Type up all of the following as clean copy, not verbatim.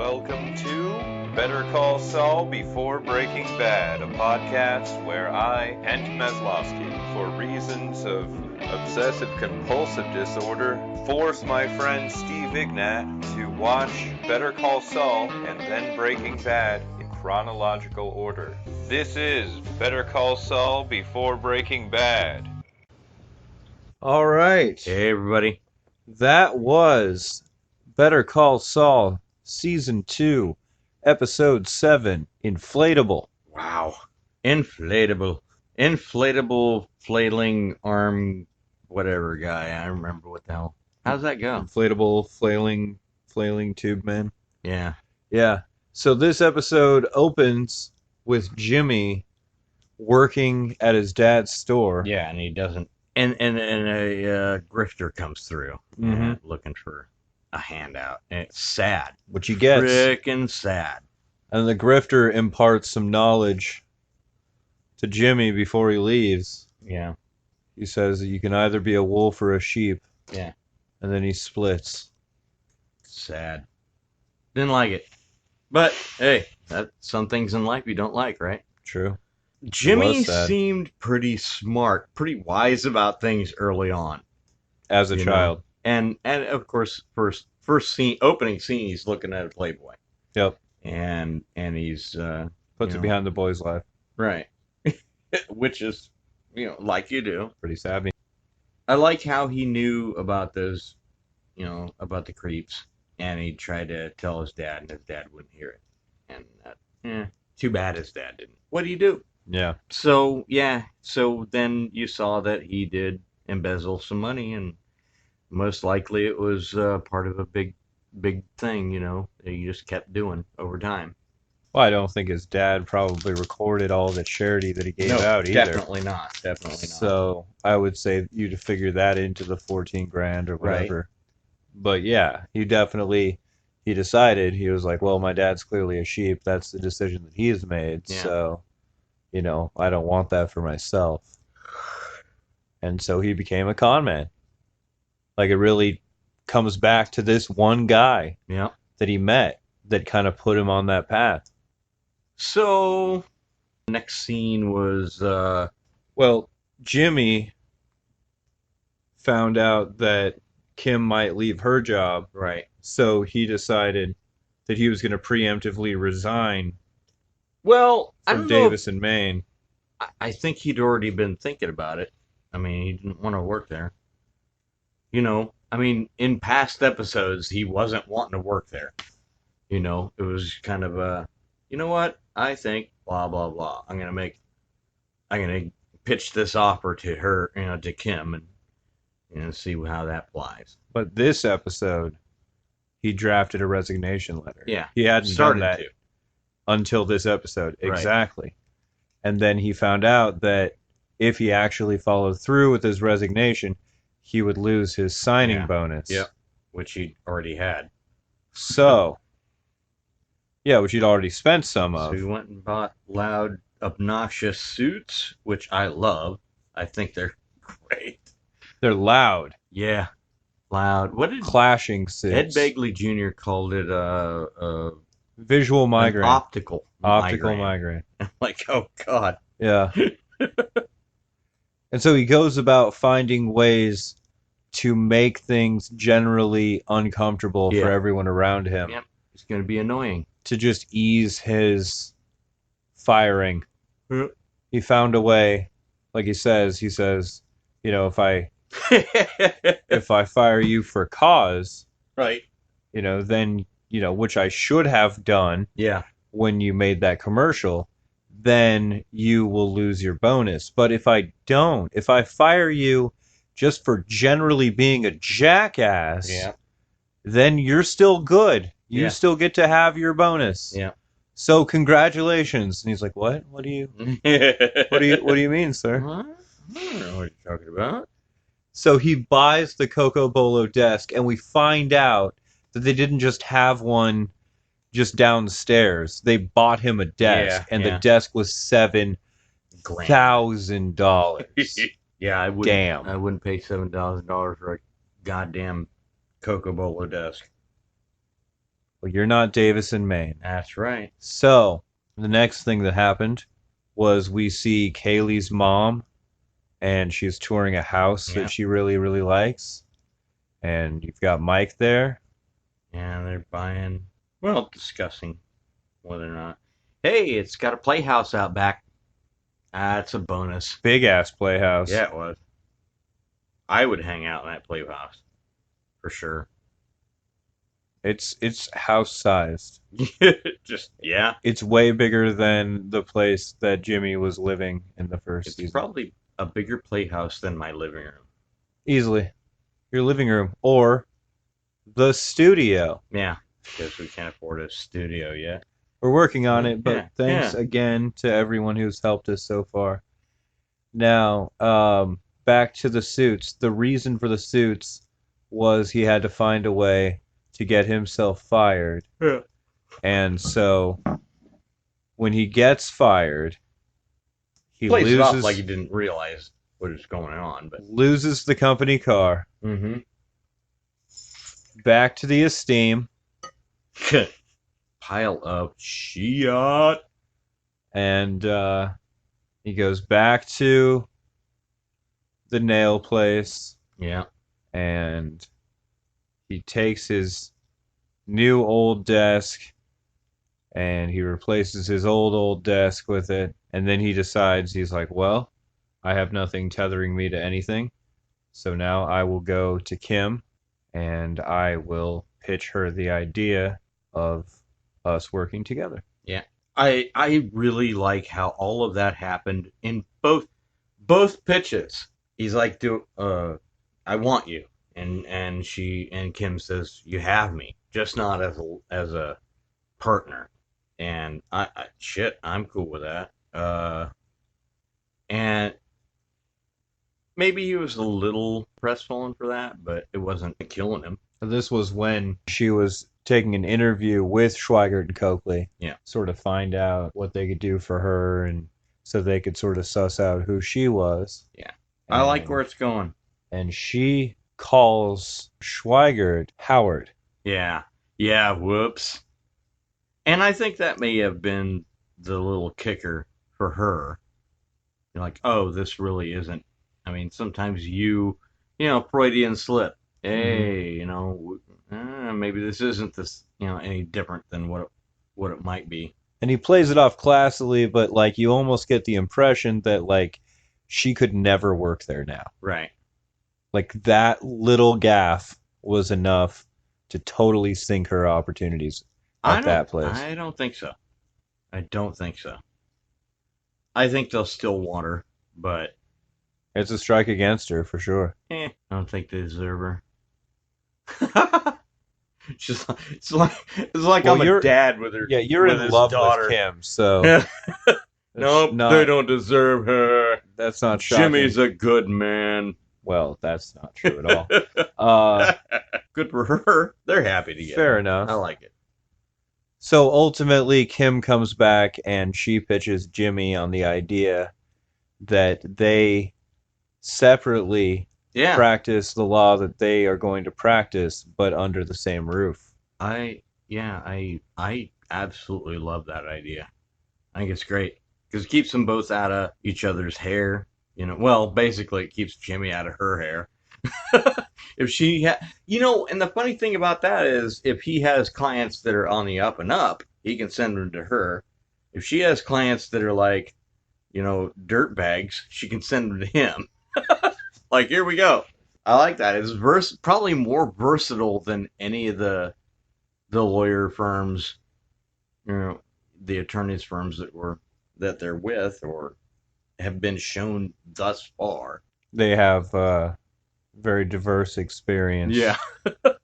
welcome to Better Call Saul Before Breaking Bad, a podcast where I, Kent Meslowski, for reasons of obsessive-compulsive disorder, force my friend Steve Ignat to watch Better Call Saul and then Breaking Bad in chronological order. This is Better Call Saul Before Breaking Bad. All right. Hey, everybody. That was Better Call Saul, Season 2, Episode 7, Inflatable. Wow. Inflatable. Inflatable flailing arm whatever guy. I don't remember what the hell. How's that go? Inflatable, flailing tube man. Yeah. Yeah. So this episode opens with Jimmy working at his dad's store. Yeah, and he doesn't. And a grifter comes through looking for a handout. And it's sad. Which he gets. Frickin' sad. And the grifter imparts some knowledge to Jimmy before he leaves. Yeah. He says that you can either be a wolf or a sheep. Yeah. And then he splits. Sad. Didn't like it. But, hey, that's some things in life you don't like, right? True. Jimmy seemed pretty smart, pretty wise about things early on. As a child. And of course, first scene, opening scene, he's looking at a Playboy. Yep. And he's... puts it behind the boy's life. Right. Which is, like you do. Pretty savvy. I like how he knew about those, about the creeps. And he tried to tell his dad, and his dad wouldn't hear it. And too bad his dad didn't. What do you do? Yeah. So then you saw that he did embezzle some money, and most likely it was part of a big thing, that he just kept doing over time. Well, I don't think his dad probably recorded all the charity that he gave out either. Definitely not. So I would say you to figure that into the 14 grand or whatever. Right. But yeah, he decided, he was like, well, my dad's clearly a sheep. That's the decision that he's made. Yeah. So, I don't want that for myself. And so he became a con man. Like, it really comes back to this one guy that he met that kind of put him on that path. So, next scene was, Jimmy found out that Kim might leave her job. Right. So he decided that he was going to preemptively resign from Davis and Maine. I think he'd already been thinking about it. I mean, he didn't want to work there. In past episodes, he wasn't wanting to work there. It was kind of a, you know what? I think blah, blah, blah. I'm going to pitch this offer to her, to Kim and see how that flies. But this episode, he drafted a resignation letter. Yeah. He hadn't done that until this episode. Right. Exactly. And then he found out that if he actually followed through with his resignation, he would lose his signing bonus. Yeah. Which he already had. So, which he'd already spent some of. So he went and bought loud, obnoxious suits, which I love. I think they're great. They're loud. Yeah. Loud. What did clashing suits? Ed Begley Jr. called it a visual migraine. Optical migraine. Like, oh God. Yeah. And so he goes about finding ways to make things generally uncomfortable for everyone around him. Yep. It's going to be annoying. To just ease his firing. He found a way, like he says, if I fire you for cause, right, then, which I should have done when you made that commercial, then you will lose your bonus. But if I fire you just for generally being a jackass, then you're still good. You still get to have your bonus. Yeah. So congratulations. And he's like, what? What do you mean, sir? What? I don't know what you're talking about. So he buys the Coco Bolo desk, and we find out that they didn't just have one just downstairs. They bought him a desk, and the desk was $7,000. Yeah, I wouldn't pay $7,000 for a goddamn Coco Bolo desk. Well, you're not Davis in Maine. That's right. So, the next thing that happened was we see Kaylee's mom, and she's touring a house Yeah. that she really, really likes. And you've got Mike there. And they're discussing whether or not, hey, it's got a playhouse out back. That's a bonus. Big ass playhouse. Yeah, it was. I would hang out in that playhouse for sure. It's house sized. Just, yeah. It's way bigger than the place that Jimmy was living in the first It's season. probably a bigger playhouse than my living room. Easily. Your living room or the studio. Yeah, because we can't afford a studio yet. We're working on it, but Yeah, thanks again to everyone who's helped us so far. Now, back to the suits. The reason for the suits was he had to find a way to get himself fired. Yeah. And so when he gets fired, he Plays it off loses like he didn't realize what was going on, but loses the company car. mm-hmm. Back to the Esteem, Pile of shit. and he goes back to the nail place, Yeah. and he takes his new old desk and he replaces his old desk with it, and then he decides, he's like, well, I have nothing tethering me to anything, so now I will go to Kim and I will pitch her the idea of us working together. Yeah. I really like how all of that happened in both pitches. He's like, I want you. And Kim says, you have me, just not as a partner. And I'm cool with that. And maybe he was a little crestfallen for that, but it wasn't killing him. This was when she was taking an interview with Schweigert and Coakley. Yeah. Sort of find out what they could do for her, and so they could sort of suss out who she was. Yeah. I like where it's going. And she calls Schweigert Howard. Yeah. Yeah, whoops. And I think that may have been the little kicker for her. You're like, oh, this really isn't. I mean, sometimes Freudian slip. Hey, maybe this isn't any different than what it might be. And he plays it off classily, but like you almost get the impression that like she could never work there now. Right. Like that little gaffe was enough to totally sink her opportunities at that place. I don't think so. I think they'll still want her, but it's a strike against her for sure. I don't think they deserve her. It's like well, I'm a dad with her. Yeah, you're in love with Kim, so nope, they don't deserve her. That's not shocking. Jimmy's a good man. Well, that's not true at all. Good for her. They're happy together. Fair enough. I like it. So ultimately, Kim comes back and she pitches Jimmy on the idea that they separately practice the law that they are going to practice, but under the same roof. I absolutely love that idea. I think it's great because it keeps them both out of each other's hair. Basically it keeps Jimmy out of her hair. If she and the funny thing about that is if he has clients that are on the up and up, he can send them to her. If she has clients that are like, dirt bags, she can send them to him. Like, here we go. I like that. It's probably more versatile than any of the lawyer firms, the attorneys firms that they're with or have been shown thus far. They have very diverse experience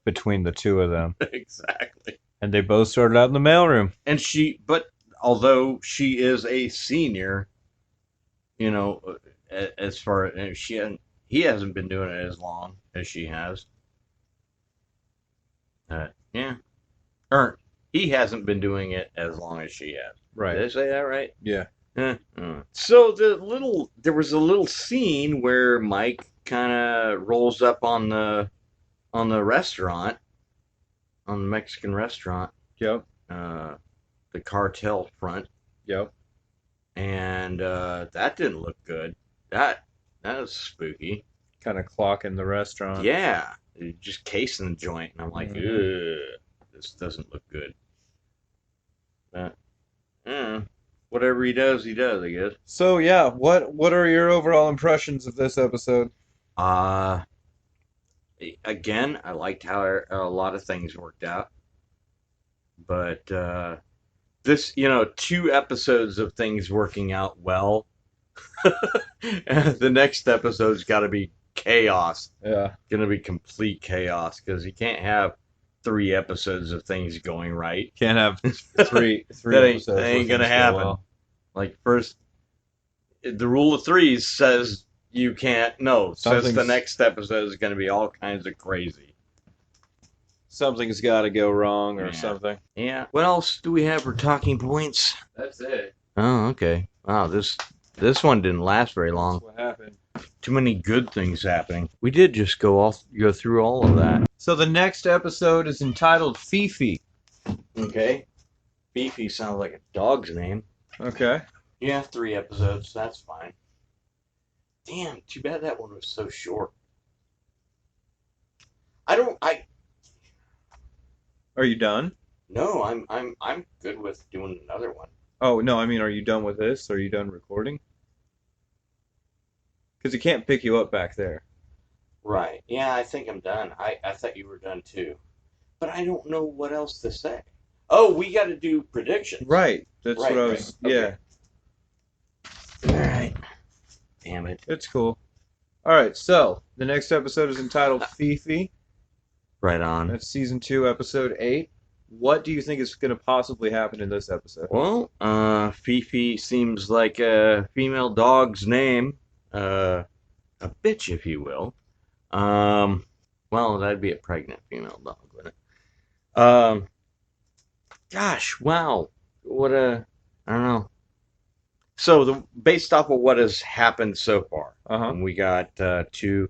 between the two of them. Exactly. And they both started out in the mailroom. But although she is a senior, as far as he hasn't been doing it as long as she has. Or he hasn't been doing it as long as she has. Right. Did I say that right? Yeah. So there was a little scene where Mike kind of rolls up on the restaurant, on the Mexican restaurant, Yep. The cartel front, Yep. and that didn't look good. That was spooky. Kind of clock in the restaurant. Yeah, just casing the joint, and I'm like, ugh, this doesn't look good. But whatever he does, I guess. So yeah, what are your overall impressions of this episode? Again, I liked how a lot of things worked out, but this, 2 episodes of things working out well. The next episode's got to be chaos. Yeah. Gonna be complete chaos because you can't have 3 episodes of things going right. Can't have three That episodes. ain't where gonna things go happen. well. Like first, the rule of threes says you can't. No, says the Something's- next episode is gonna be all kinds of crazy. Something's got to go wrong or Yeah. something. Yeah. What else do we have for talking points? That's it. Oh, okay. Wow, this one didn't last very long. That's what happened. Too many good things happening. We did just go through all of that. So the next episode is entitled Fifi. Okay. Beefy sounds like a dog's name. Okay. Yeah, 3 episodes. That's fine. Damn, too bad that one was so short. Are you done? No, I'm good with doing another one. Oh no, I mean, are you done with this? Are you done recording? Because it can't pick you up back there. Right. Yeah, I think I'm done. I thought you were done too. But I don't know what else to say. Oh, we got to do predictions. Right. That's Right, what I right. was. Okay. Yeah. All right. Damn it. It's cool. All right. So the next episode is entitled Fifi. Right on. That's season 2, episode 8. What do you think is going to possibly happen in this episode? Well, Fifi seems like a female dog's name. A bitch, if you will. Well, that'd be a pregnant female dog, wouldn't it? Gosh, wow. I don't know. So, based off of what has happened so far, we got 2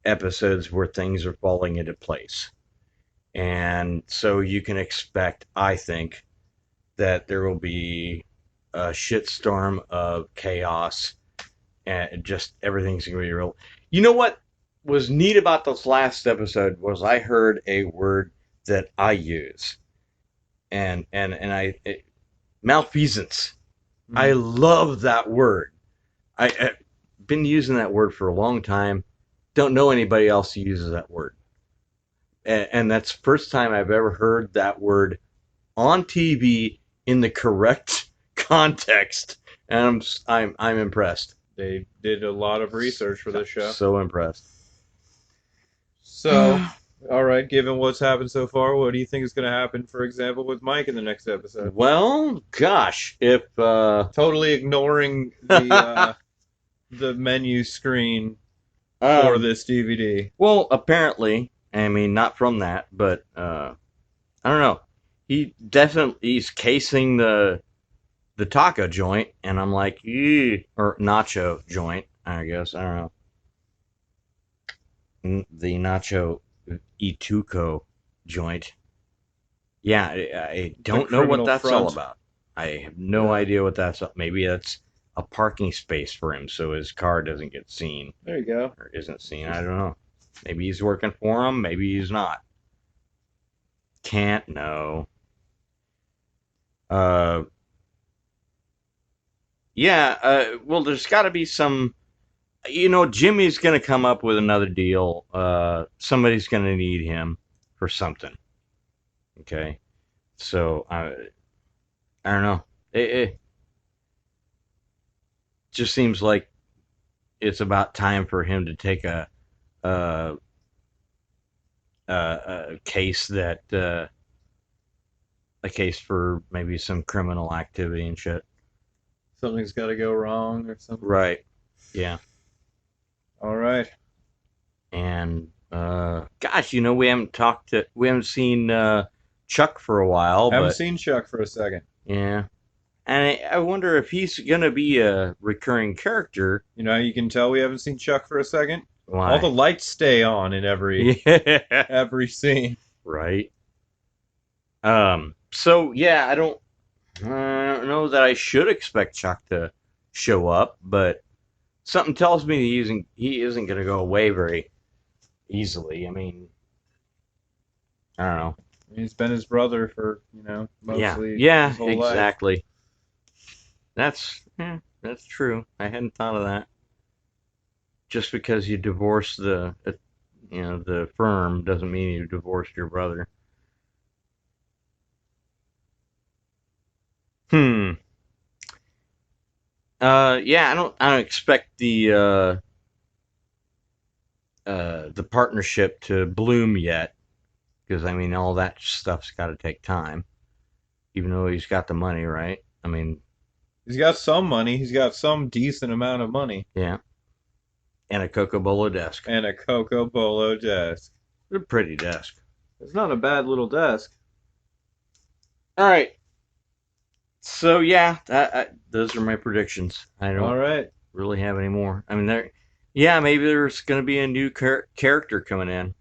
episodes where things are falling into place. And so you can expect, I think, that there will be a shitstorm of chaos and just everything's going to be real. You know what was neat about this last episode was I heard a word that I use. And malfeasance. I love that word. I've been using that word for a long time. Don't know anybody else who uses that word. And that's the first time I've ever heard that word on TV in the correct context. And I'm impressed. They did a lot of research for this show. So impressed. So, all right, given what's happened so far, what do you think is going to happen, for example, with Mike in the next episode? Well, gosh, if Totally ignoring the the menu screen for this DVD. Well, apparently, I mean, not from that, but I don't know. He's casing the taco joint, and I'm like, ew, or nacho joint, I guess. I don't know. The nacho Ituco joint. Yeah, I don't know what that's all about. I have no idea what that's. Maybe that's a parking space for him, so his car doesn't get seen. There you go. Or isn't seen. I don't know. Maybe he's working for him. Maybe he's not. Can't know. Yeah. Well, there's got to be some. Jimmy's going to come up with another deal. Somebody's going to need him for something. Okay. So I don't know. It just seems like it's about time for him to take a case that a case for maybe some criminal activity and shit. Something's got to go wrong or something. Right. Yeah. All right. And gosh, we haven't seen Chuck for a while. Haven't seen Chuck for a second. Yeah. And I wonder if he's gonna be a recurring character. You know how you can tell we haven't seen Chuck for a second? Why? All the lights stay on in every scene. Right. So yeah, I don't know that I should expect Chuck to show up, but something tells me he isn't going to go away very easily. I mean, I don't know. He's been his brother for, mostly Yeah, his whole life. exactly. That's true. I hadn't thought of that. Just because you divorce the firm doesn't mean you divorced your brother. Hmm. Yeah, I don't expect the partnership to bloom yet, because I mean all that stuff's got to take time. Even though he's got the money, right? I mean, He's got some money. He's got some decent amount of money. yeah, and a Coca Cola desk. And a Coco Bolo desk. It's a pretty desk. It's not a bad little desk. All right. So yeah, those are my predictions. I All don't right. really have any more. I mean, maybe there's going to be a new character coming in.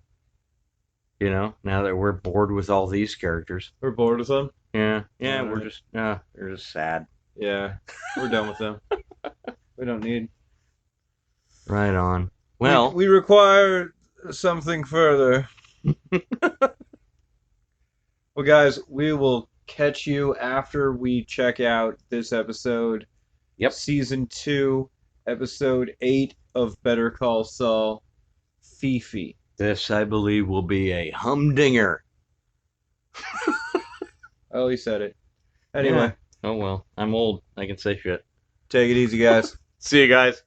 Now that we're bored with all these characters. We're bored with them. Yeah, All we're right. just they're just sad. Yeah, we're done with them. We don't need. Right on. Well, we require something further. Well, guys, we will catch you after we check out this episode. Yep. Season 2, episode 8 of Better Call Saul, Fifi. this I believe will be a humdinger. Oh, he said it. Anyway. Yeah. Oh well, I'm old. I can say shit. Take it easy, guys. See you guys.